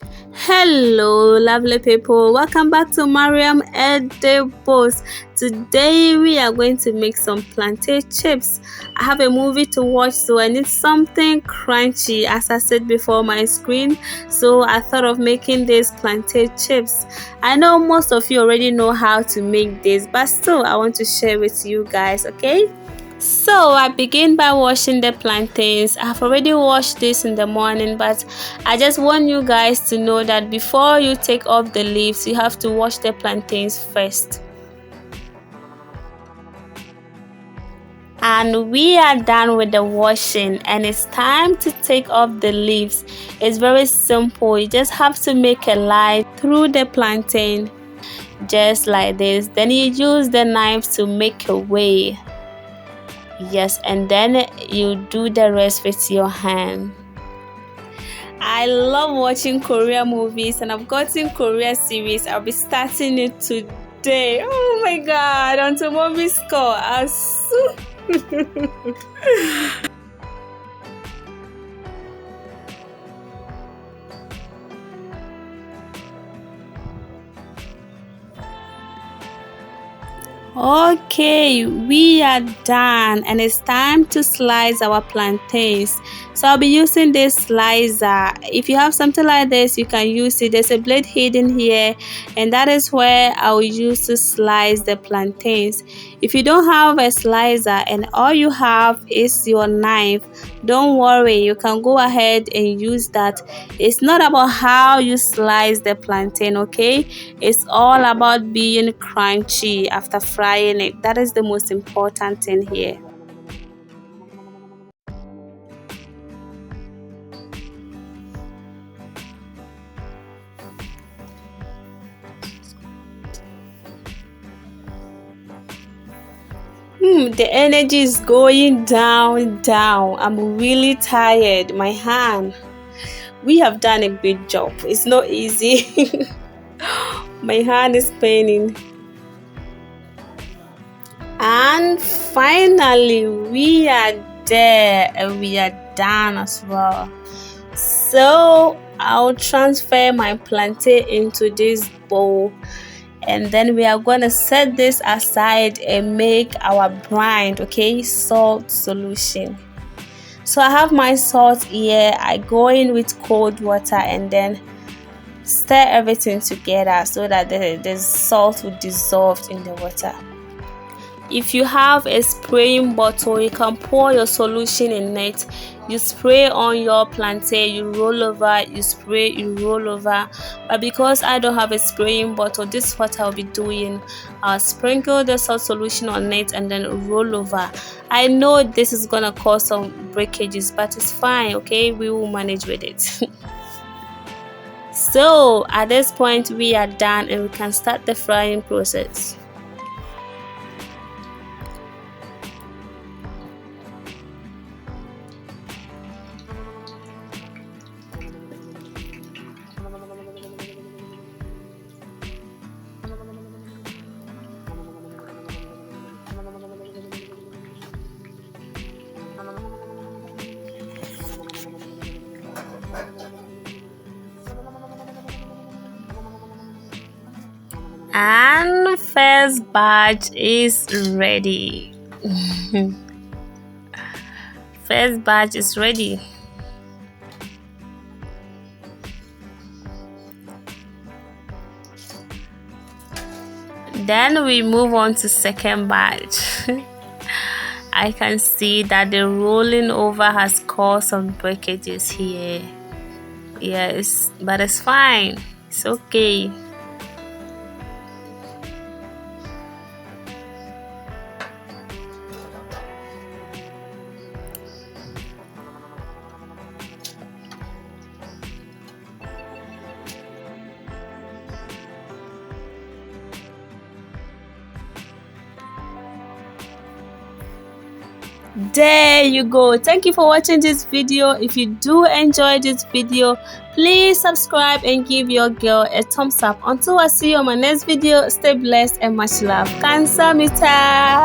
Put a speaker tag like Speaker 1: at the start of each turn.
Speaker 1: Hello, lovely people. Welcome back to Mariam Edebos. Today we are going to make some plantain chips. I have a movie to watch, so I need something crunchy, as I said before my screen. So I thought of making these plantain chips. I know most of you already know how to make this, but still I want to share with you guys, okay? So I begin by washing the plantains. I've already washed this in the morning, but I just want you guys to know that before you take off the leaves, you have to wash the plantains first. And we are done with the washing, and it's time to take off the leaves. It's very simple. You just have to make a line through the plantain, just like this. Then you use the knife to make a way. Yes, and then you do the rest with your hand. I love watching Korean movies, and I've gotten Korea series. I'll be starting it today. Oh my god, on to movie score. Okay, we are done, and it's time to slice our plantains. So I'll be using this slicer. If you have something like this, you can use it. There's a blade hidden here, and that is where I will use to slice the plantains. If you don't have a slicer and all you have is your knife, don't worry, you can go ahead and use that. It's not about how you slice the plantain, okay? It's all about being crunchy after frying it. That is the most important thing here. The energy is going down. I'm really tired. My hand. We have done a good job. It's not easy. My hand is paining. And finally, we are there, and we are done as well. So I'll transfer my plantain into this bowl, and then we are going to set this aside and make our brine, okay, salt solution. So I have my salt here. I go in with cold water and then stir everything together so that the salt will dissolve in the water. If you have a spraying bottle, you can pour your solution in it. You spray on your plantain, you roll over, you spray, you roll over. But because I don't have a spraying bottle, this is what I'll be doing. I'll sprinkle the salt solution on it and then roll over. I know this is gonna cause some breakages, but it's fine, okay? We will manage with it. So at this point, we are done and we can start the frying process. And first batch is ready. First batch is ready. Then we move on to second batch. I can see that the rolling over has caused some breakages here. Yes, but it's fine. It's okay. There you go. Thank you for watching this video. If you do enjoy this video, please subscribe and give your girl a thumbs up. Until I see you on my next video, stay blessed and much love. Kansamita.